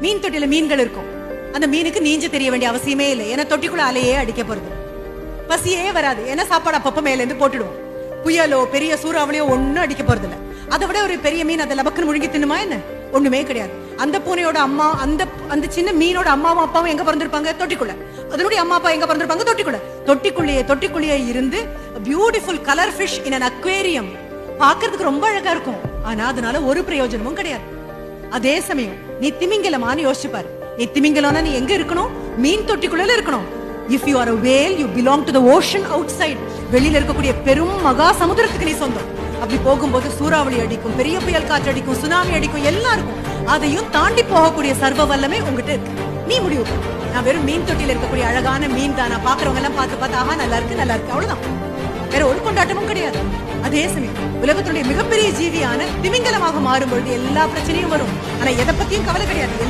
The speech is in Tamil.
மீன் தொட்டில மீன்கள் இருக்கும். அந்த மீனுக்கு நீஞ்ச தெரிய வேண்டிய அவசியமே இல்லை. ஏன்னா தொட்டிக்குள்ள அலையே அடிக்க போறது. பசியே வராது. ஏன்னா சாப்பாடு அப்பப்ப மேல இருந்து போட்டுடுவோம். புயலோ பெரிய சூறாவளியோ ஒன்னும் அடிக்க போறது இல்ல. அதை விட ஒரு பெரிய மீன் அதை லபக்குன்னு முழுங்கி தின்னுமா என்ன? ஒண்ணுமே கிடையாது. அந்த பூனையோட அம்மா அந்த சின்ன மீனோட அம்மாவும் அப்பாவும் எங்க பிறந்திருப்பாங்க? தொட்டிக்குள்ள. அதனுடைய அம்மா அப்பா எங்க பிறந்திருப்பாங்க? தொட்டிக்குள்ள. தொட்டிக்குள்ளேயே இருந்து beautiful colour fish in an aquarium. பாக்குறதுக்கு ரொம்ப அழகா இருக்கும். ஆனா அதனால ஒரு பிரயோஜனமும் கிடையாது. அதே சமயம் நீ திமிங்கலமான்னு யோசிச்சு பாரு. நீ திமிங்கலம்னா நீ எங்க இருக்கணும்? மீன் தொட்டிக்குள்ள இருக்கணும். If you are a whale, you belong to the ocean outside. வெளியில இருக்கக்கூடிய பெரும் மகா சமுத்திரத்துக்கு நீ சொந்தம். அப்படி போகும்போது சூறாவளி அடிக்கும், பெரிய புயல் காற்று அடிக்கும், சுனாமி அடிக்கும், எல்லாம் இருக்கும். அதையும் தாண்டி போகக்கூடிய சர்வ வல்லமை உங்ககிட்ட இருக்கு. நீ முடிவு. நான் வெறும் மீன் தொட்டியில இருக்கக்கூடிய அழகான மீன் தான். நான் பாக்குறவங்க எல்லாம் பார்த்து ஆஹா நல்லா இருக்கு அவ்வளவுதான். வேற ஒரு கொண்டாட்டமும் கிடையாது. அதே சமயம் உலகத்துடைய மிகப்பெரிய ஜீவியான திமிங்கலமாக மாறும்பொழுது எல்லா பிரச்சனையும் வரும். ஆனா எதை பத்தியும் கவலை கிடையாது.